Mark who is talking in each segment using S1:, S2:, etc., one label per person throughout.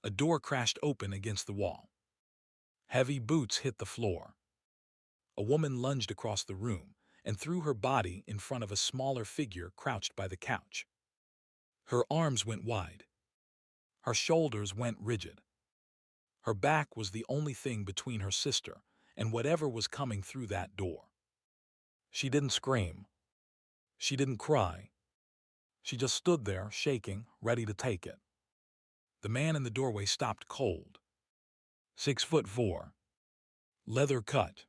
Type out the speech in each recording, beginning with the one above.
S1: A door crashed open against the wall. Heavy boots hit the floor. A woman lunged across the room and threw her body in front of a smaller figure crouched by the couch. Her arms went wide. Her shoulders went rigid. Her back was the only thing between her sister and whatever was coming through that door. She didn't scream. She didn't cry. She just stood there, shaking, ready to take it. The man in the doorway stopped cold. 6'4", leather cut,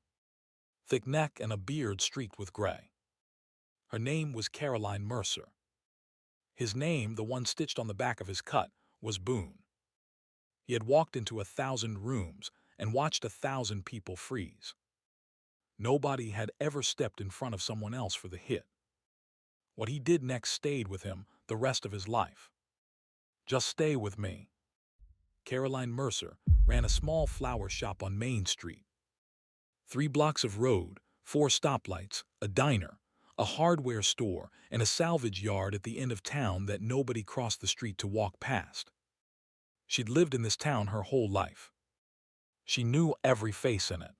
S1: thick neck and a beard streaked with gray. Her name was Caroline Mercer. His name, the one stitched on the back of his cut, was Boone. He had walked into 1,000 rooms and watched 1,000 people freeze. Nobody had ever stepped in front of someone else for the hit. What he did next stayed with him the rest of his life. Just stay with me. Caroline Mercer ran a small flower shop on Main Street. 3 blocks of road, 4 stoplights, a diner, a hardware store, and a salvage yard at the end of town that nobody crossed the street to walk past. She'd lived in this town her whole life. She knew every face in it.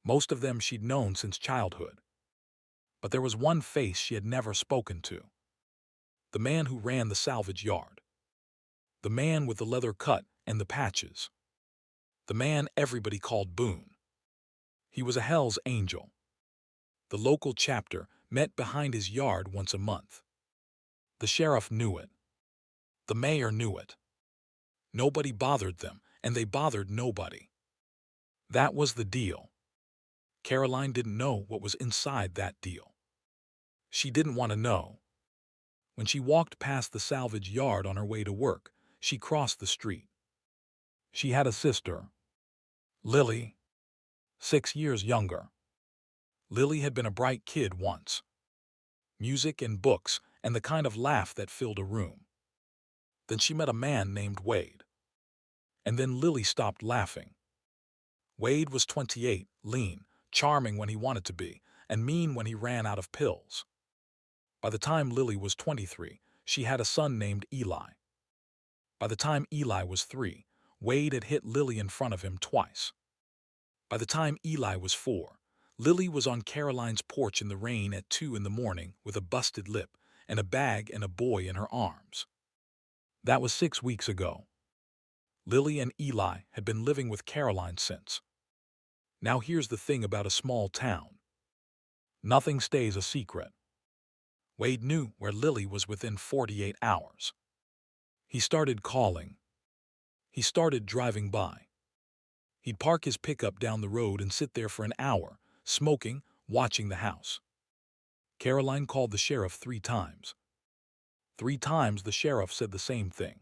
S1: Most of them she'd known since childhood. But there was one face she had never spoken to. The man who ran the salvage yard. The man with the leather cut and the patches. The man everybody called Boone. He was a Hell's Angel. The local chapter met behind his yard once a month. The sheriff knew it. The mayor knew it. Nobody bothered them, and they bothered nobody. That was the deal. Caroline didn't know what was inside that deal. She didn't want to know. When she walked past the salvage yard on her way to work, she crossed the street. She had a sister, Lily, 6 years younger. Lily had been a bright kid once. Music and books and the kind of laugh that filled a room. Then she met a man named Wade. And then Lily stopped laughing. Wade was 28, lean, charming when he wanted to be, and mean when he ran out of pills. By the time Lily was 23, she had a son named Eli. By the time Eli was 3, Wade had hit Lily in front of him twice. By the time Eli was 4, Lily was on Caroline's porch in the rain at 2 in the morning with a busted lip and a bag and a boy in her arms. That was 6 weeks ago. Lily and Eli had been living with Caroline since. Now here's the thing about a small town. Nothing stays a secret. Wade knew where Lily was within 48 hours. He started calling. He started driving by. He'd park his pickup down the road and sit there for an hour, smoking, watching the house. Caroline called the sheriff 3 times. 3 times the sheriff said the same thing.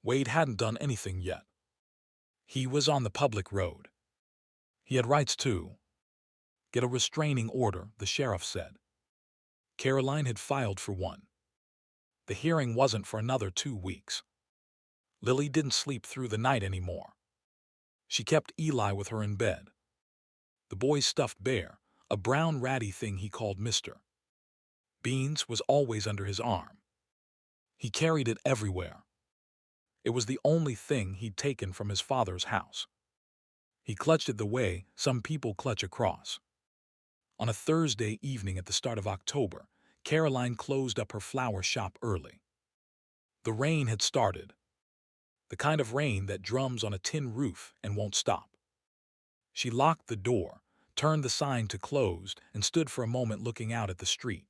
S1: Wade hadn't done anything yet. He was on the public road. He had rights too. Get a restraining order, the sheriff said. Caroline had filed for one. The hearing wasn't for another 2 weeks. Lily didn't sleep through the night anymore. She kept Eli with her in bed. The boy's stuffed bear, a brown ratty thing he called Mr. Beans, was always under his arm. He carried it everywhere. It was the only thing he'd taken from his father's house. He clutched it the way some people clutch a cross. On a Thursday evening at the start of October, Caroline closed up her flower shop early. The rain had started. The kind of rain that drums on a tin roof and won't stop. She locked the door, turned the sign to closed, and stood for a moment looking out at the street.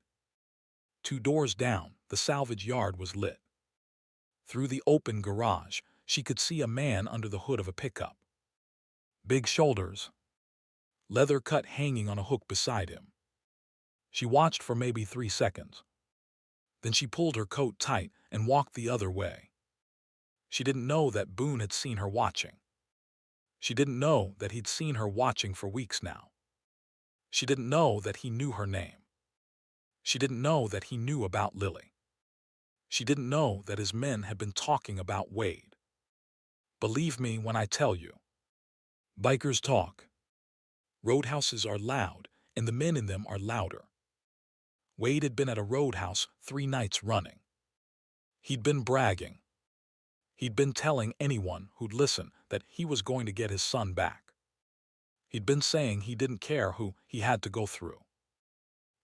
S1: 2 doors down, the salvage yard was lit. Through the open garage, she could see a man under the hood of a pickup. Big shoulders, leather cut hanging on a hook beside him. She watched for maybe 3 seconds. Then she pulled her coat tight and walked the other way. She didn't know that Boone had seen her watching. She didn't know that he'd seen her watching for weeks now. She didn't know that he knew her name. She didn't know that he knew about Lily. She didn't know that his men had been talking about Wade. Believe me when I tell you. Bikers talk. Roadhouses are loud, and the men in them are louder. Wade had been at a roadhouse 3 nights running. He'd been bragging. He'd been telling anyone who'd listen that he was going to get his son back. He'd been saying he didn't care who he had to go through.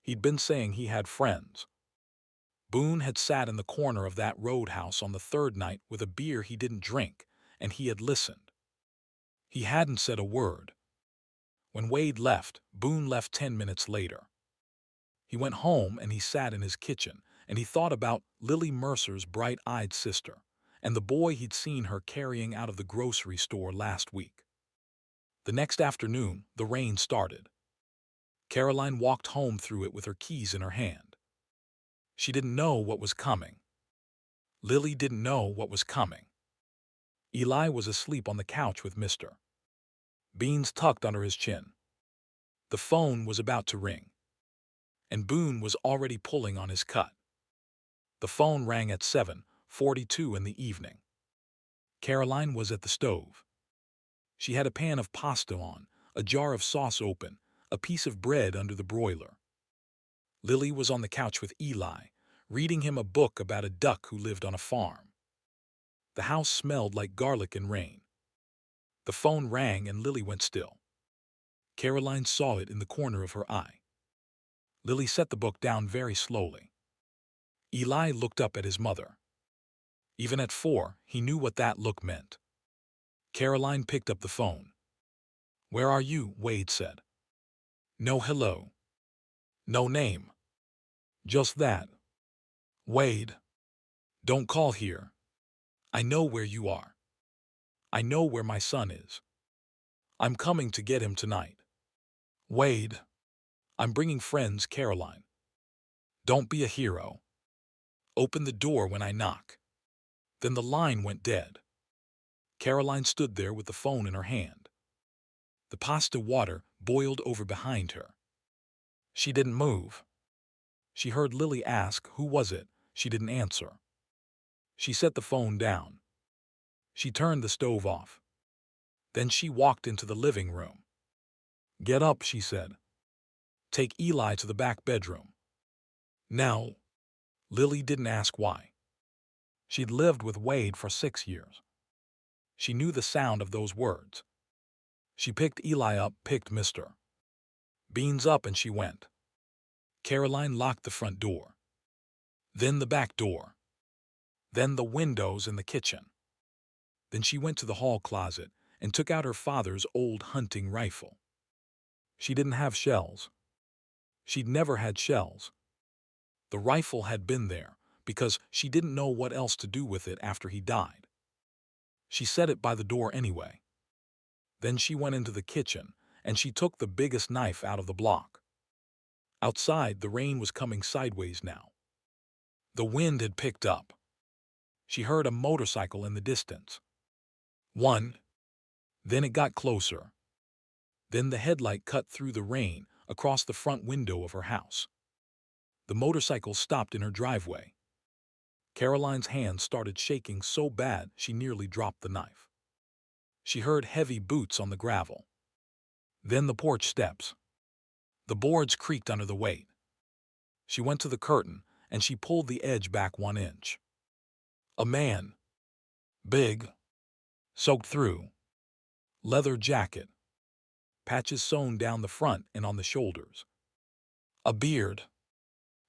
S1: He'd been saying he had friends. Boone had sat in the corner of that roadhouse on the third night with a beer he didn't drink, and he had listened. He hadn't said a word. When Wade left, Boone left 10 minutes later. He went home and he sat in his kitchen, and he thought about Lily Mercer's bright-eyed sister and the boy he'd seen her carrying out of the grocery store last week. The next afternoon, the rain started. Caroline walked home through it with her keys in her hand. She didn't know what was coming. Lily didn't know what was coming. Eli was asleep on the couch with Mr. Beans tucked under his chin. The phone was about to ring, and Boone was already pulling on his cut. The phone rang at 7:42 in the evening. Caroline was at the stove. She had a pan of pasta on, a jar of sauce open, a piece of bread under the broiler. Lily was on the couch with Eli, reading him a book about a duck who lived on a farm. The house smelled like garlic and rain. The phone rang and Lily went still. Caroline saw it in the corner of her eye. Lily set the book down very slowly. Eli looked up at his mother. Even at 4, he knew what that look meant. Caroline picked up the phone. "Where are you?" Wade said. "No hello. No name. Just that. Wade, don't call here. I know where you are. I know where my son is. I'm coming to get him tonight. Wade, I'm bringing friends, Caroline. Don't be a hero. Open the door when I knock." Then the line went dead. Caroline stood there with the phone in her hand. The pasta water boiled over behind her. She didn't move. She heard Lily ask, "Who was it?" She didn't answer. She set the phone down. She turned the stove off. Then she walked into the living room. "Get up," she said. "Take Eli to the back bedroom." Now, Lily didn't ask why. She'd lived with Wade for 6 years. She knew the sound of those words. She picked Eli up, picked Mr. Beans up, and she went. Caroline locked the front door. Then the back door. Then the windows in the kitchen. Then she went to the hall closet and took out her father's old hunting rifle. She didn't have shells. She'd never had shells. The rifle had been there because she didn't know what else to do with it after he died. She set it by the door anyway. Then she went into the kitchen and she took the biggest knife out of the block. Outside, the rain was coming sideways now. The wind had picked up. She heard a motorcycle in the distance. One. Then it got closer. Then the headlight cut through the rain across the front window of her house. The motorcycle stopped in her driveway. Caroline's hands started shaking so bad she nearly dropped the knife. She heard heavy boots on the gravel. Then the porch steps. The boards creaked under the weight. She went to the curtain and she pulled the edge back 1 inch. A man. Big. Soaked through. Leather jacket. Patches sewn down the front and on the shoulders. A beard.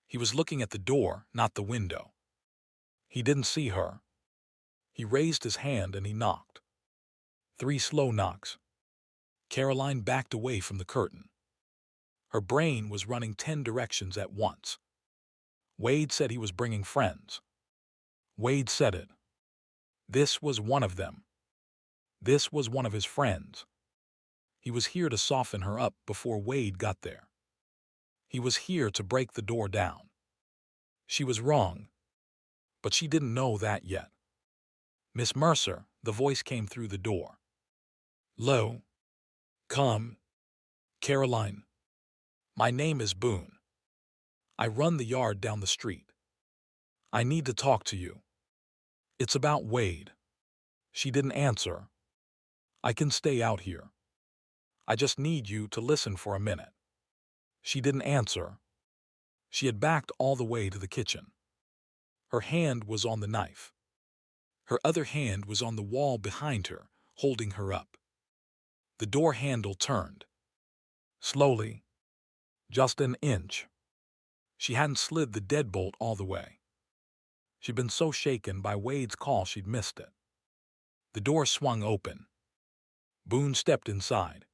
S1: He was looking at the door, not the window. He didn't see her. He raised his hand and he knocked. 3 slow knocks. Caroline backed away from the curtain. Her brain was running 10 directions at once. Wade said he was bringing friends. Wade said it. This was one of them. This was one of his friends. He was here to soften her up before Wade got there. He was here to break the door down. She was wrong, but she didn't know that yet. "Miss Mercer," the voice came through the door. "Lo. Come. Caroline. My name is Boone. I run the yard down the street. I need to talk to you. It's about Wade." She didn't answer. "I can stay out here. I just need you to listen for a minute." She didn't answer. She had backed all the way to the kitchen. Her hand was on the knife. Her other hand was on the wall behind her, holding her up. The door handle turned. Slowly, just an inch. She hadn't slid the deadbolt all the way. She'd been so shaken by Wade's call she'd missed it. The door swung open. Boone stepped inside.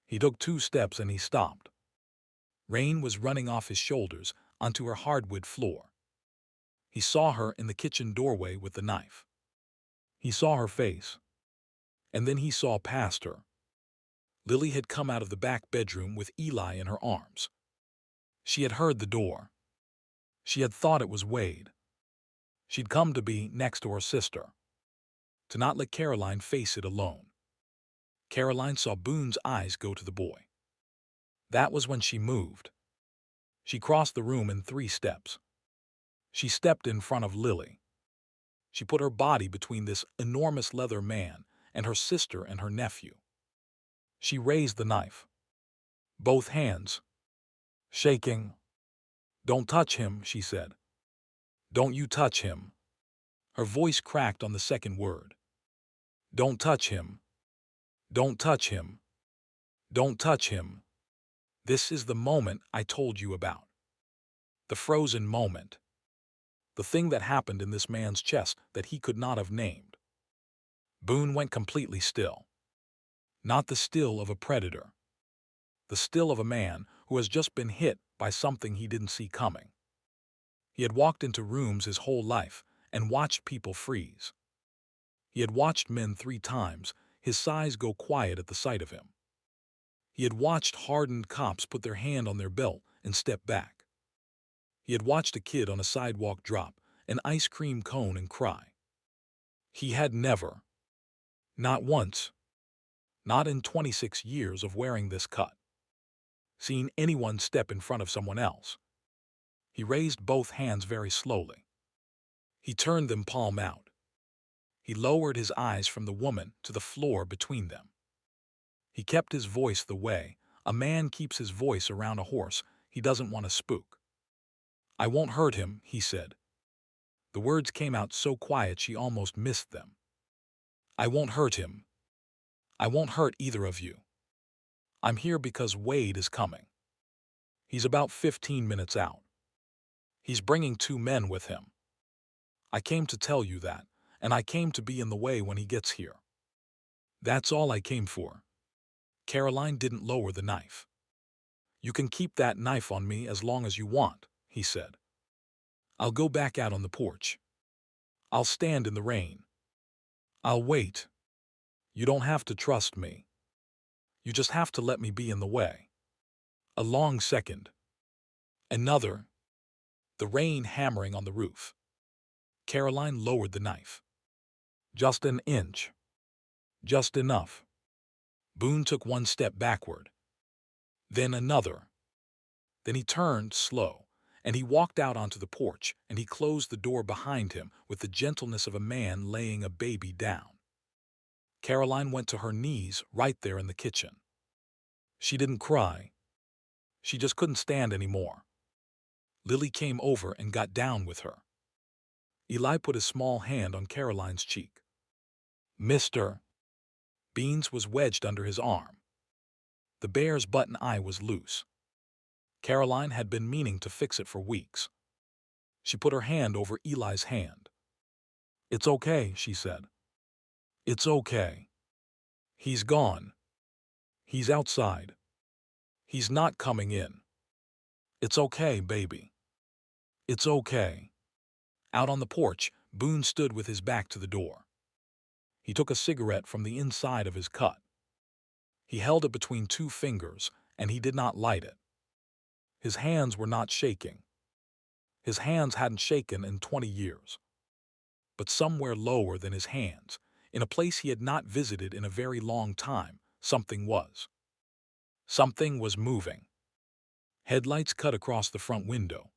S1: He took 2 steps and he stopped. Rain was running off his shoulders onto her hardwood floor. He saw her in the kitchen doorway with the knife. He saw her face. And then he saw past her. Lily had come out of the back bedroom with Eli in her arms. She had heard the door. She had thought it was Wade. She'd come to be next to her sister, to not let Caroline face it alone. Caroline saw Boone's eyes go to the boy. That was when she moved. She crossed the room in 3 steps. She stepped in front of Lily. She put her body between this enormous leather man and her sister and her nephew. She raised the knife. Both hands. Shaking. "Don't touch him," she said. "Don't you touch him." Her voice cracked on the second word. "Don't touch him. Don't touch him. Don't touch him. This is the moment I told you about." The frozen moment. The thing that happened in this man's chest that he could not have named. Boone went completely still. Not the still of a predator. The still of a man who has just been hit by something he didn't see coming. He had walked into rooms his whole life and watched people freeze. He had watched men 3 times, his size go quiet at the sight of him. He had watched hardened cops put their hand on their belt and step back. He had watched a kid on a sidewalk drop an ice cream cone and cry. He had never, not once, not in 26 years of wearing this cut, seen anyone step in front of someone else. He raised both hands very slowly. He turned them palm out. He lowered his eyes from the woman to the floor between them. He kept his voice the way a man keeps his voice around a horse he doesn't want to spook. "I won't hurt him," he said. The words came out so quiet she almost missed them. "I won't hurt him. I won't hurt either of you. I'm here because Wade is coming. He's about 15 minutes out. He's bringing 2 men with him. I came to tell you that, and I came to be in the way when he gets here. That's all I came for." Caroline didn't lower the knife. "You can keep that knife on me as long as you want," he said. "I'll go back out on the porch. I'll stand in the rain. I'll wait. You don't have to trust me. You just have to let me be in the way." A long second. Another. The rain hammering on the roof. Caroline lowered the knife. Just an inch. Just enough. Boone took 1 step backward. Then another. Then he turned slow, and he walked out onto the porch, and he closed the door behind him with the gentleness of a man laying a baby down. Caroline went to her knees right there in the kitchen. She didn't cry. She just couldn't stand anymore. Lily came over and got down with her. Eli put his small hand on Caroline's cheek. "Mr." Beans was wedged under his arm. The bear's button eye was loose. Caroline had been meaning to fix it for weeks. She put her hand over Eli's hand. "It's okay," she said. "It's okay. He's gone. He's outside. He's not coming in. It's okay, baby. It's okay." Out on the porch, Boone stood with his back to the door. He took a cigarette from the inside of his cut. He held it between 2 fingers, and he did not light it. His hands were not shaking. His hands hadn't shaken in 20 years. But somewhere lower than his hands, in a place he had not visited in a very long time, something was. Something was moving. Headlights cut across the front window.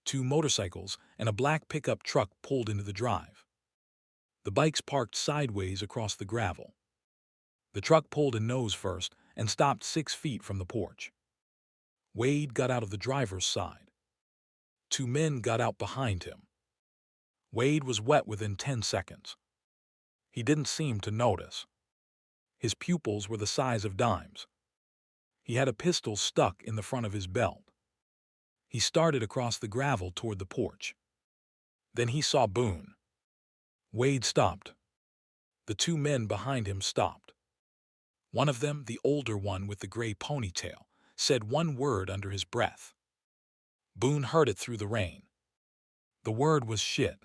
S1: 2 motorcycles and a black pickup truck pulled into the drive. The bikes parked sideways across the gravel. The truck pulled in nose first and stopped 6 feet from the porch. Wade got out of the driver's side. 2 men got out behind him. Wade was wet within 10 seconds. He didn't seem to notice. His pupils were the size of dimes. He had a pistol stuck in the front of his belt. He started across the gravel toward the porch. Then he saw Boone. Wade stopped. The two men behind him stopped. One of them, the older one with the gray ponytail, said one word under his breath. Boone heard it through the rain. The word was shit.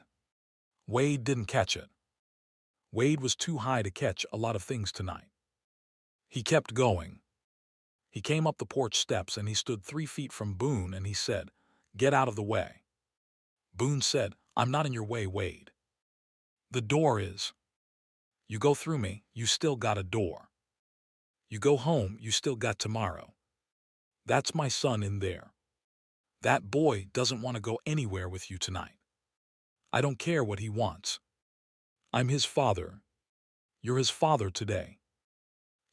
S1: Wade didn't catch it. Wade was too high to catch a lot of things tonight. He kept going. He came up the porch steps and he stood 3 feet from Boone and he said, "Get out of the way." Boone said, "I'm not in your way, Wade. The door is. You go through me, you still got a door. You go home, you still got tomorrow. That's my son in there. That boy doesn't want to go anywhere with you tonight. I don't care what he wants. I'm his father. You're his father today.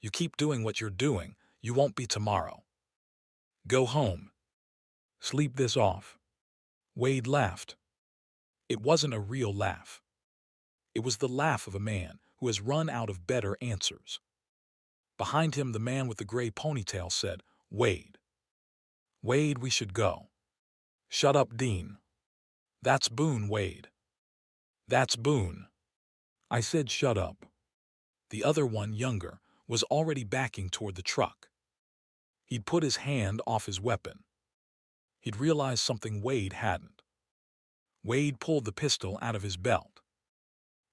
S1: You keep doing what you're doing, you won't be tomorrow. Go home. Sleep this off." Wade laughed. It wasn't a real laugh. It was the laugh of a man who has run out of better answers. Behind him, the man with the gray ponytail said, "Wade. Wade, we should go." "Shut up, Dean." "That's Boone, Wade." "That's Boone." I said shut up. The other one, younger, was already backing toward the truck. He'd put his hand off his weapon. He'd realized something Wade hadn't. Wade pulled the pistol out of his belt.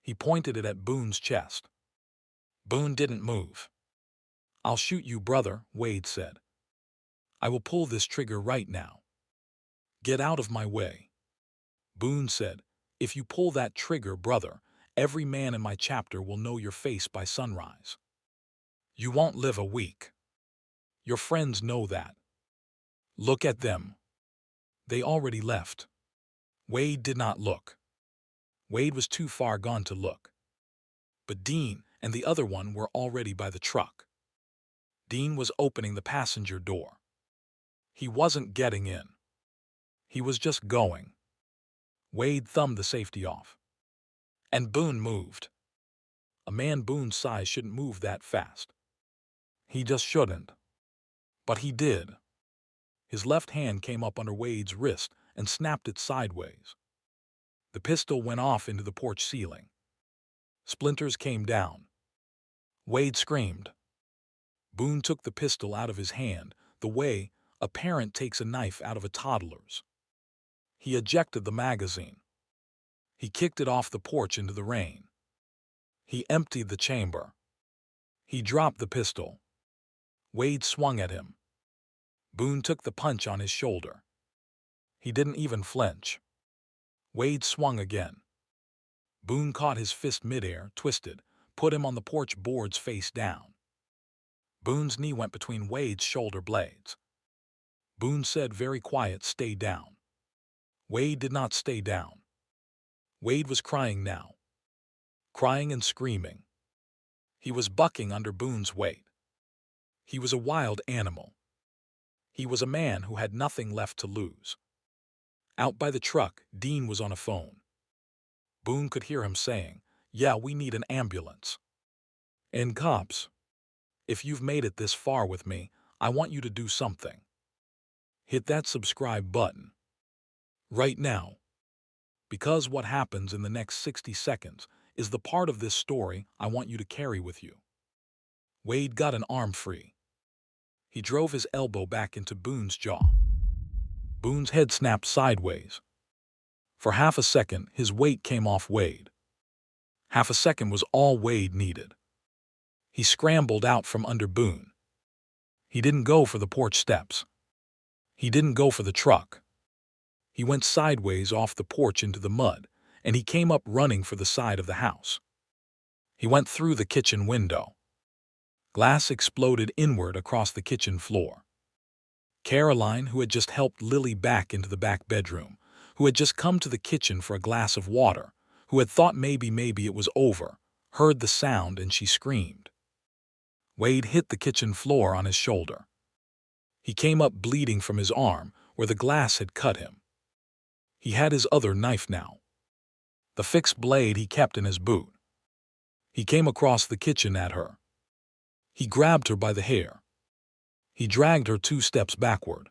S1: He pointed it at Boone's chest. Boone didn't move. "I'll shoot you, brother," Wade said. "I will pull this trigger right now." "Get out of my way." Boone said, "If you pull that trigger, brother, every man in my chapter will know your face by sunrise. You won't live a week. Your friends know that. Look at them. They already left." Wade did not look. Wade was too far gone to look. But Dean and the other one were already by the truck. Dean was opening the passenger door. He wasn't getting in. He was just going. Wade thumbed the safety off. And Boone moved. A man Boone's size shouldn't move that fast. He just shouldn't. But he did. His left hand came up under Wade's wrist and snapped it sideways. The pistol went off into the porch ceiling. Splinters came down. Wade screamed. Boone took the pistol out of his hand the way a parent takes a knife out of a toddler's. He ejected the magazine. He kicked it off the porch into the rain. He emptied the chamber. He dropped the pistol. Wade swung at him. Boone took the punch on his shoulder. He didn't even flinch. Wade swung again. Boone caught his fist midair, twisted, put him on the porch boards face down. Boone's knee went between Wade's shoulder blades. Boone said very quiet, "Stay down." Wade did not stay down. Wade was crying now. Crying and screaming. He was bucking under Boone's weight. He was a wild animal. He was a man who had nothing left to lose. Out by the truck, Dean was on a phone. Boone could hear him saying, "Yeah, we need an ambulance. And cops. If you've made it this far with me, I want you to do something. Hit that subscribe button. Right now. Because what happens in the next 60 seconds is the part of this story I want you to carry with you." Wade got an arm free. He drove his elbow back into Boone's jaw. Boone's head snapped sideways. For half a second, his weight came off Wade. Half a second was all Wade needed. He scrambled out from under Boone. He didn't go for the porch steps. He didn't go for the truck. He went sideways off the porch into the mud, and he came up running for the side of the house. He went through the kitchen window. Glass exploded inward across the kitchen floor. Caroline, who had just helped Lily back into the back bedroom, who had just come to the kitchen for a glass of water, who had thought maybe it was over, heard the sound and she screamed. Wade hit the kitchen floor on his shoulder. He came up bleeding from his arm where the glass had cut him. He had his other knife now. the fixed blade he kept in his boot. He came across the kitchen at her. He grabbed her by the hair. He dragged her 2 steps backward.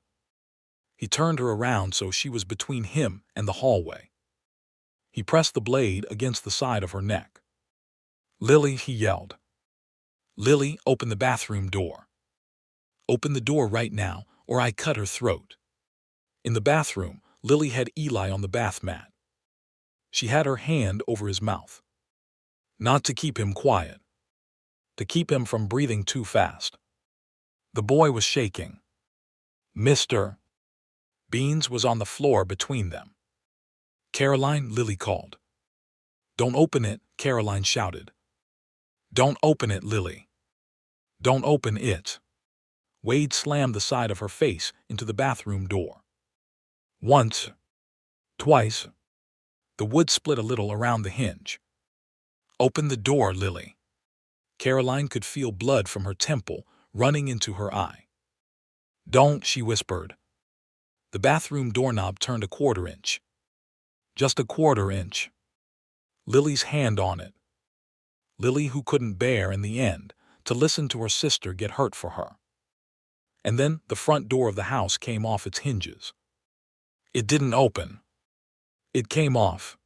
S1: He turned her around so she was between him and the hallway. He pressed the blade against the side of her neck. "Lily," he yelled. "Lily, open the bathroom door. Open the door right now, or I cut her throat." In the bathroom, Lily had Eli on the bath mat. She had her hand over his mouth. Not to keep him quiet. To keep him from breathing too fast. The boy was shaking. Mr. Beans was on the floor between them. "Caroline," Lily called. "Don't open it," Caroline shouted. "Don't open it, Lily. Don't open it." Wade slammed the side of her face into the bathroom door. Once. Twice. The wood split a little around the hinge. "Open the door, Lily." Caroline could feel blood from her temple running into her eye. "Don't," she whispered. The bathroom doorknob turned a 1/4 inch. Just a 1/4 inch. Lily's hand on it. Lily, who couldn't bear, in the end, to listen to her sister get hurt for her. And then the front door of the house came off its hinges. It didn't open. It came off.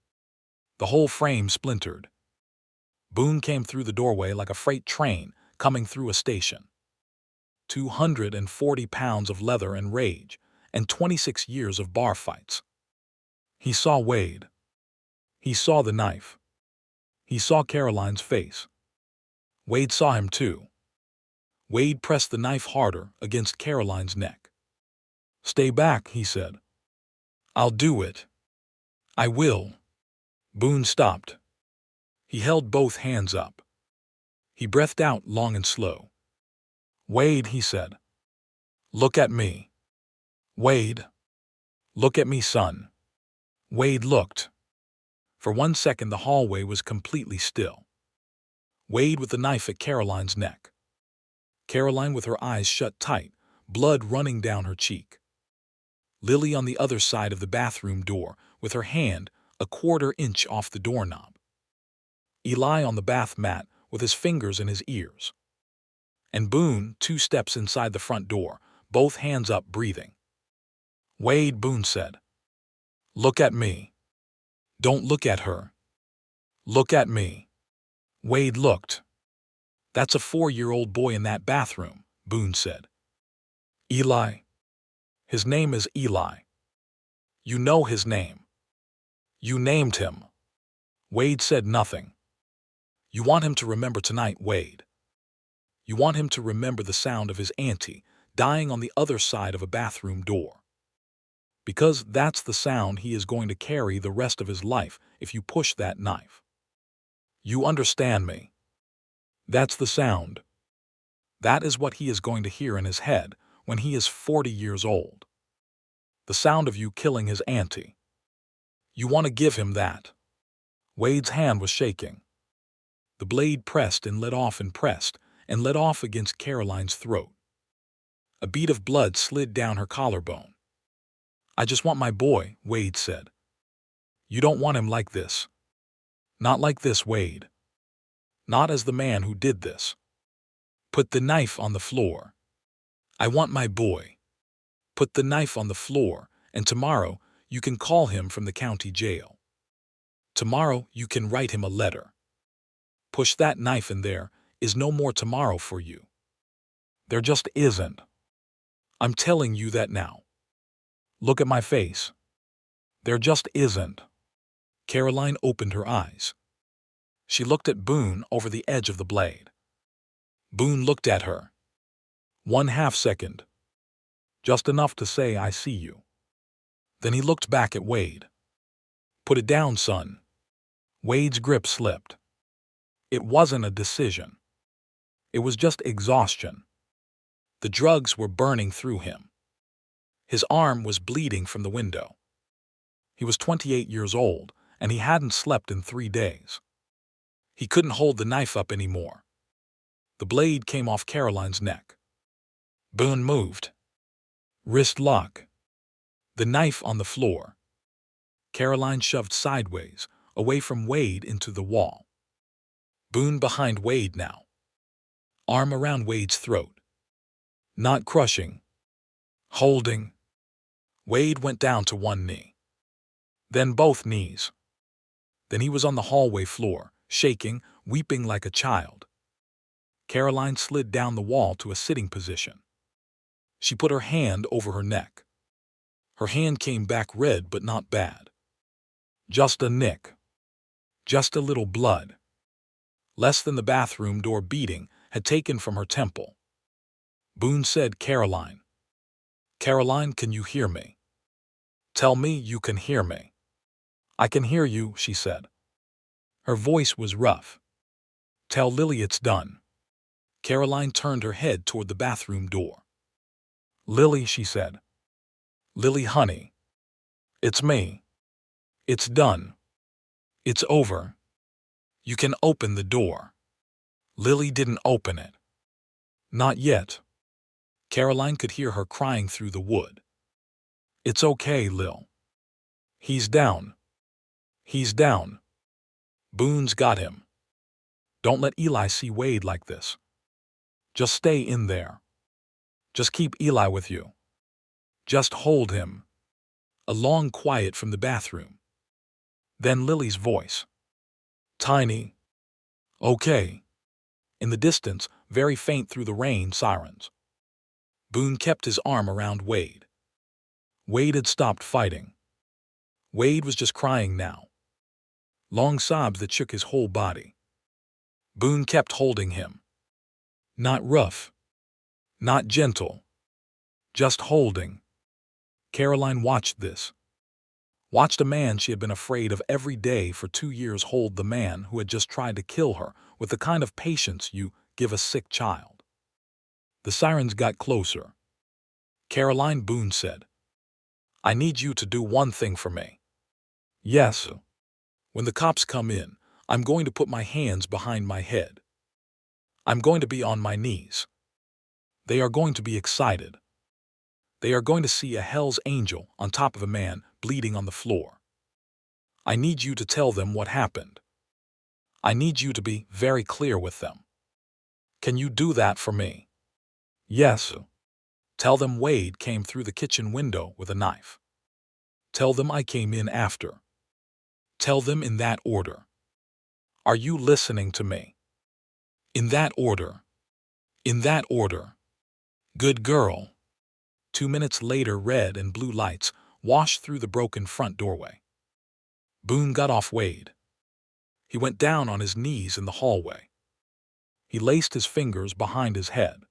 S1: The whole frame splintered. Boone came through the doorway like a freight train coming through a station. 240 pounds of leather and rage, and 26 years of bar fights. He saw Wade. He saw the knife. He saw Caroline's face. Wade saw him too. Wade pressed the knife harder against Caroline's neck. "Stay back," he said. "I'll do it. I will." Boone stopped. He held both hands up. He breathed out long and slow. "Wade," he said. "Look at me. Wade. Look at me, son." Wade looked. For 1 second the hallway was completely still. Wade with the knife at Caroline's neck. Caroline with her eyes shut tight, blood running down her cheek. Lily on the other side of the bathroom door, with her hand a 1/4 inch off the doorknob. Eli on the bath mat with his fingers in his ears. And Boone 2 steps inside the front door, both hands up, breathing. "Wade," Boone said. "Look at me. Don't look at her. Look at me." Wade looked. "That's a 4-year-old boy in that bathroom," Boone said. "Eli. His name is Eli. You know his name. You named him." Wade said nothing. "You want him to remember tonight, Wade. You want him to remember the sound of his auntie dying on the other side of a bathroom door. Because that's the sound he is going to carry the rest of his life if you push that knife. You understand me? That's the sound. That is what he is going to hear in his head when he is 40 years old. The sound of you killing his auntie. You want to give him that." Wade's hand was shaking. The blade pressed and let off and pressed and let off against Caroline's throat. A bead of blood slid down her collarbone. "I just want my boy," Wade said. "You don't want him like this. Not like this, Wade. Not as the man who did this. Put the knife on the floor. I want my boy. Put the knife on the floor, and tomorrow you can call him from the county jail. Tomorrow you can write him a letter. Push that knife in there is no more tomorrow for you. There just isn't. I'm telling you that now. Look at my face. There just isn't." Caroline opened her eyes. She looked at Boone over the edge of the blade. Boone looked at her. 1/2 second. Just enough to say, "I see you." Then he looked back at Wade. "Put it down, son." Wade's grip slipped. It wasn't a decision. It was just exhaustion. The drugs were burning through him. His arm was bleeding from the window. He was 28 years old, and he hadn't slept in 3 days. He couldn't hold the knife up anymore. The blade came off Caroline's neck. Boone moved. Wrist lock. The knife on the floor. Caroline shoved sideways, away from Wade into the wall. Boone behind Wade now. Arm around Wade's throat. Not crushing. Holding. Wade went down to one knee. Then both knees. Then he was on the hallway floor, shaking, weeping like a child. Caroline slid down the wall to a sitting position. She put her hand over her neck. Her hand came back red but not bad. Just a nick. Just a little blood. Less than the bathroom door beating had taken from her temple. Boone said, "Caroline. Caroline, can you hear me? Tell me you can hear me." "I can hear you," she said. Her voice was rough. "Tell Lily it's done." Caroline turned her head toward the bathroom door. "Lily," she said. "Lily, honey. It's me. It's done. It's over. You can open the door." Lily didn't open it. Not yet. Caroline could hear her crying through the wood. "It's okay, Lil. He's down. He's down. Boone's got him. Don't let Eli see Wade like this. Just stay in there. Just keep Eli with you. Just hold him." A long quiet from the bathroom. Then Lily's voice. "Tiny. Okay." In the distance, very faint through the rain sirens. Boone kept his arm around Wade. Wade had stopped fighting. Wade was just crying now. Long sobs that shook his whole body. Boone kept holding him. Not rough. Not gentle. Just holding. Caroline watched this. Watched a man she had been afraid of every day for 2 years hold the man who had just tried to kill her with the kind of patience you give a sick child. The sirens got closer. "Caroline," Boone said, "I need you to do one thing for me." "Yes." "When the cops come in, I'm going to put my hands behind my head. I'm going to be on my knees. They are going to be excited. They are going to see a Hell's Angel on top of a man bleeding on the floor. I need you to tell them what happened. I need you to be very clear with them. Can you do that for me?" "Yes." "Tell them Wade came through the kitchen window with a knife. Tell them I came in after. Tell them in that order. Are you listening to me? In that order. In that order. Good girl." 2 minutes later, red and blue lights washed through the broken front doorway. Boone got off Wade. He went down on his knees in the hallway. He laced his fingers behind his head.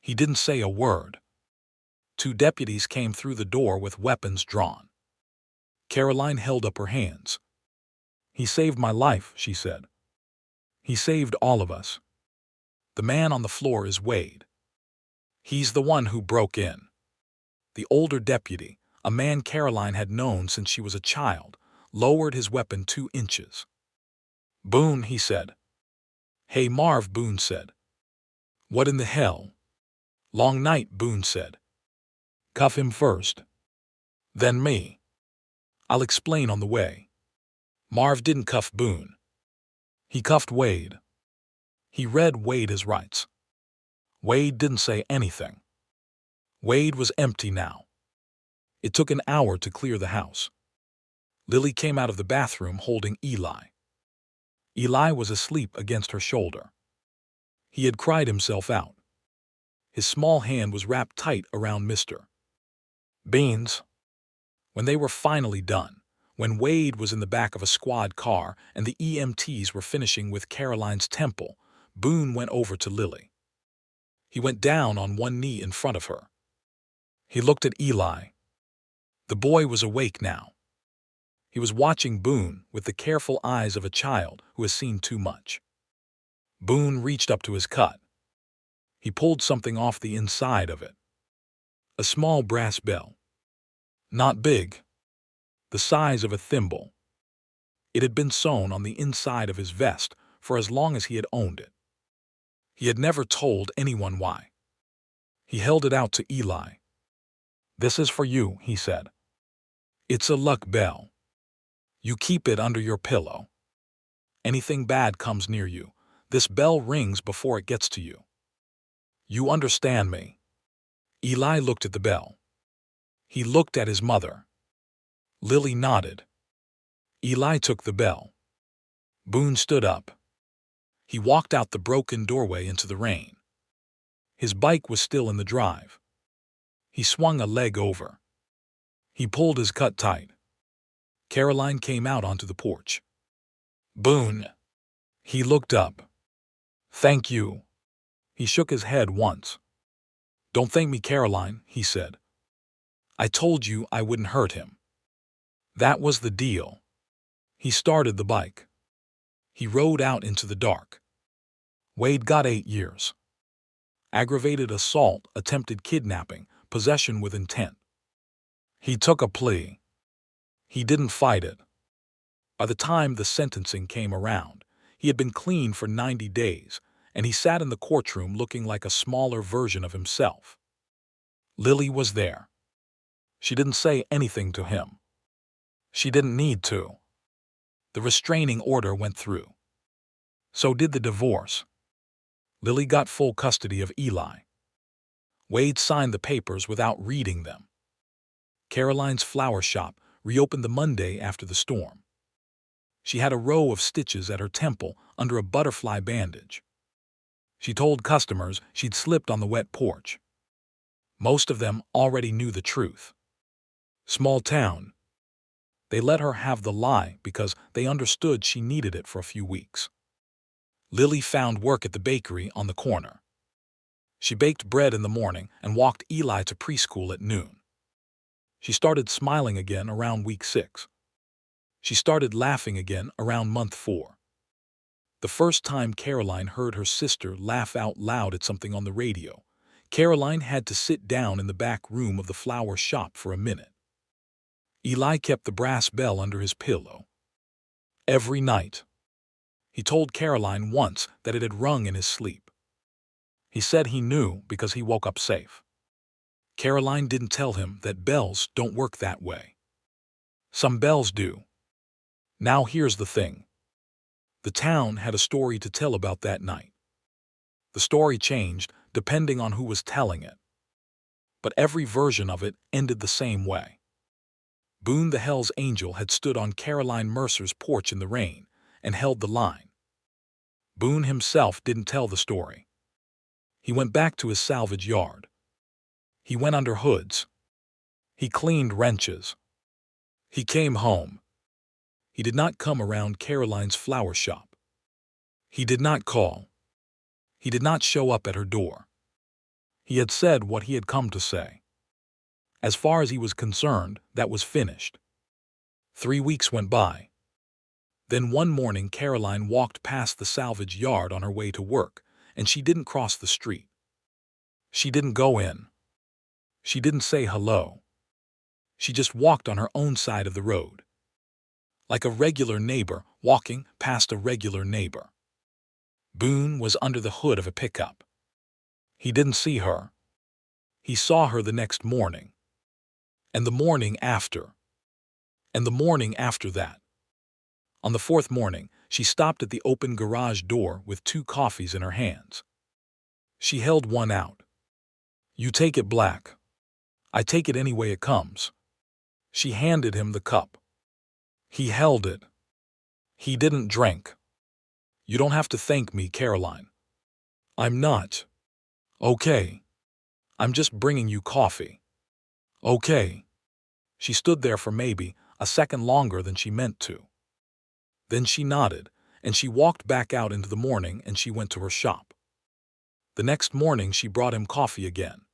S1: He didn't say a word. 2 deputies came through the door with weapons drawn. Caroline held up her hands. "He saved my life," she said. "He saved all of us. The man on the floor is Wade. He's the one who broke in." The older deputy, a man Caroline had known since she was a child, lowered his weapon 2 inches. "Boone," he said. "Hey, Marv," Boone said. "What in the hell?" "Long night," Boone said. "Cuff him first. Then me. I'll explain on the way." Marv didn't cuff Boone. He cuffed Wade. He read Wade his rights. Wade didn't say anything. Wade was empty now. It took an hour to clear the house. Lily came out of the bathroom holding Eli. Eli was asleep against her shoulder. He had cried himself out. His small hand was wrapped tight around Mr. Beans. When they were finally done, when Wade was in the back of a squad car and the EMTs were finishing with Caroline's temple, Boone went over to Lily. He went down on one knee in front of her. He looked at Eli. The boy was awake now. He was watching Boone with the careful eyes of a child who has seen too much. Boone reached up to his cut. He pulled something off the inside of it. A small brass bell. Not big. The size of a thimble. It had been sewn on the inside of his vest for as long as he had owned it. He had never told anyone why. He held it out to Eli. "This is for you," he said. "It's a luck bell. You keep it under your pillow. Anything bad comes near you, this bell rings before it gets to you. You understand me?" Eli looked at the bell. He looked at his mother. Lily nodded. Eli took the bell. Boone stood up. He walked out the broken doorway into the rain. His bike was still in the drive. He swung a leg over. He pulled his cut tight. Caroline came out onto the porch. "Boone." He looked up. "Thank you." He shook his head once. "Don't thank me, Caroline," he said. "I told you I wouldn't hurt him. That was the deal." He started the bike. He rode out into the dark. Wade got 8 years. Aggravated assault, attempted kidnapping, possession with intent. He took a plea. He didn't fight it. By the time the sentencing came around, he had been clean for 90 days, and he sat in the courtroom looking like a smaller version of himself. Lily was there. She didn't say anything to him. She didn't need to. The restraining order went through. So did the divorce. Lily got full custody of Eli. Wade signed the papers without reading them. Caroline's flower shop reopened the Monday after the storm. She had a row of stitches at her temple under a butterfly bandage. She told customers she'd slipped on the wet porch. Most of them already knew the truth. Small town. They let her have the lie because they understood she needed it for a few weeks. Lily found work at the bakery on the corner. She baked bread in the morning and walked Eli to preschool at noon. She started smiling again around week 6. She started laughing again around month 4. The first time Caroline heard her sister laugh out loud at something on the radio, Caroline had to sit down in the back room of the flower shop for a minute. Eli kept the brass bell under his pillow. Every night. He told Caroline once that it had rung in his sleep. He said he knew because he woke up safe. Caroline didn't tell him that bells don't work that way. Some bells do. Now here's the thing. The town had a story to tell about that night. The story changed depending on who was telling it. But every version of it ended the same way. Boone the Hell's Angel had stood on Caroline Mercer's porch in the rain and held the line. Boone himself didn't tell the story. He went back to his salvage yard. He went under hoods. He cleaned wrenches. He came home. He did not come around Caroline's flower shop. He did not call. He did not show up at her door. He had said what he had come to say. As far as he was concerned, that was finished. 3 weeks went by. Then one morning Caroline walked past the salvage yard on her way to work, and she didn't cross the street. She didn't go in. She didn't say hello. She just walked on her own side of the road. Like a regular neighbor walking past a regular neighbor. Boone was under the hood of a pickup. He didn't see her. He saw her the next morning. And the morning after. And the morning after that. On the 4th morning, she stopped at the open garage door with 2 coffees in her hands. She held one out. "You take it black. I take it any way it comes." She handed him the cup. He held it. He didn't drink. "You don't have to thank me, Caroline. I'm not. Okay. I'm just bringing you coffee. Okay." She stood there for maybe a second longer than she meant to. Then she nodded, and she walked back out into the morning and she went to her shop. The next morning she brought him coffee again.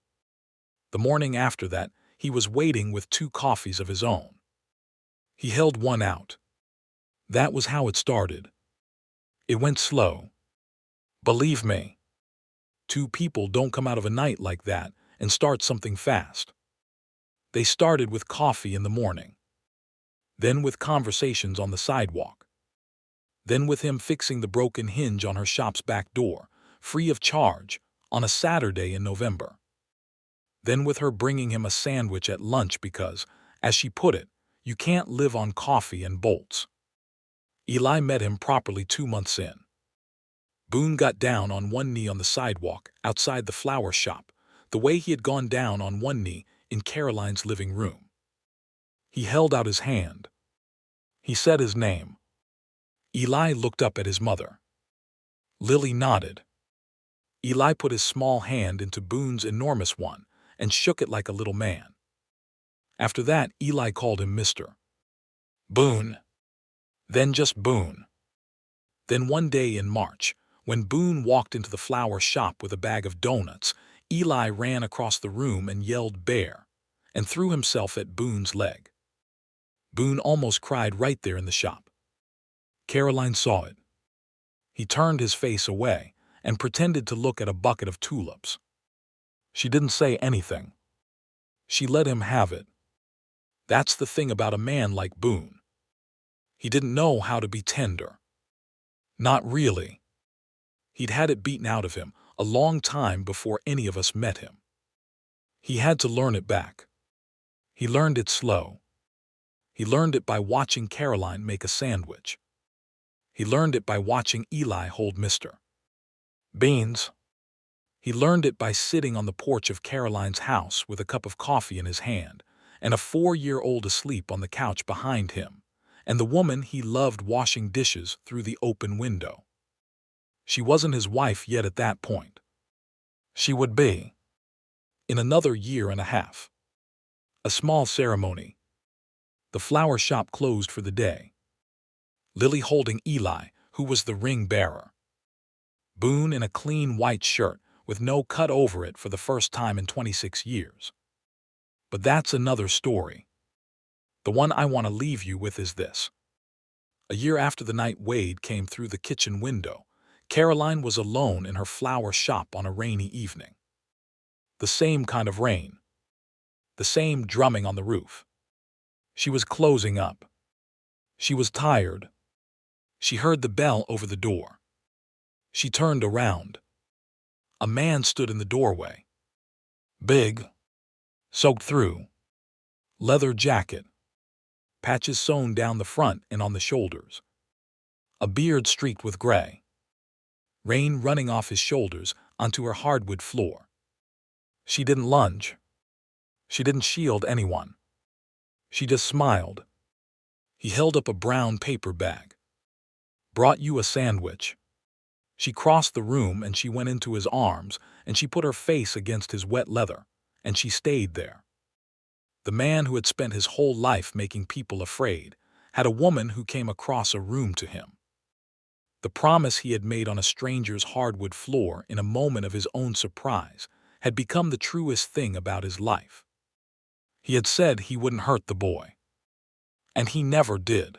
S1: The morning after that, he was waiting with 2 coffees of his own. He held one out. That was how it started. It went slow. Believe me. 2 people don't come out of a night like that and start something fast. They started with coffee in the morning. Then with conversations on the sidewalk. Then with him fixing the broken hinge on her shop's back door, free of charge, on a Saturday in November. Then with her bringing him a sandwich at lunch because, as she put it, You can't live on coffee and bolts. Eli met him properly 2 months in. Boone got down on one knee on the sidewalk outside the flower shop, the way he had gone down on one knee in Caroline's living room. He held out his hand. He said his name. Eli looked up at his mother. Lily nodded. Eli put his small hand into Boone's enormous one and shook it like a little man. After that, Eli called him Mr. Boone. Then just Boone. Then one day in March, when Boone walked into the flower shop with a bag of donuts, Eli ran across the room and yelled "Bear," and threw himself at Boone's leg. Boone almost cried right there in the shop. Caroline saw it. He turned his face away and pretended to look at a bucket of tulips. She didn't say anything. She let him have it. That's the thing about a man like Boone. He didn't know how to be tender. Not really. He'd had it beaten out of him a long time before any of us met him. He had to learn it back. He learned it slow. He learned it by watching Caroline make a sandwich. He learned it by watching Eli hold Mr. Beans. He learned it by sitting on the porch of Caroline's house with a cup of coffee in his hand and a 4-year-old asleep on the couch behind him, and the woman he loved washing dishes through the open window. She wasn't his wife yet at that point. She would be. In another year and a half. A small ceremony. The flower shop closed for the day. Lily holding Eli, who was the ring bearer. Boone in a clean white shirt with no cut over it for the first time in 26 years. But that's another story. The one I want to leave you with is this. A year after the night Wade came through the kitchen window, Caroline was alone in her flower shop on a rainy evening. The same kind of rain. The same drumming on the roof. She was closing up. She was tired. She heard the bell over the door. She turned around. A man stood in the doorway. Big. Soaked through. Leather jacket. Patches sewn down the front and on the shoulders. A beard streaked with gray. Rain running off his shoulders onto her hardwood floor. She didn't lunge. She didn't shield anyone. She just smiled. He held up a brown paper bag. Brought you a sandwich. She crossed the room and she went into his arms and she put her face against his wet leather, and she stayed there. The man who had spent his whole life making people afraid had a woman who came across a room to him. The promise he had made on a stranger's hardwood floor in a moment of his own surprise had become the truest thing about his life. He had said he wouldn't hurt the boy. And he never did.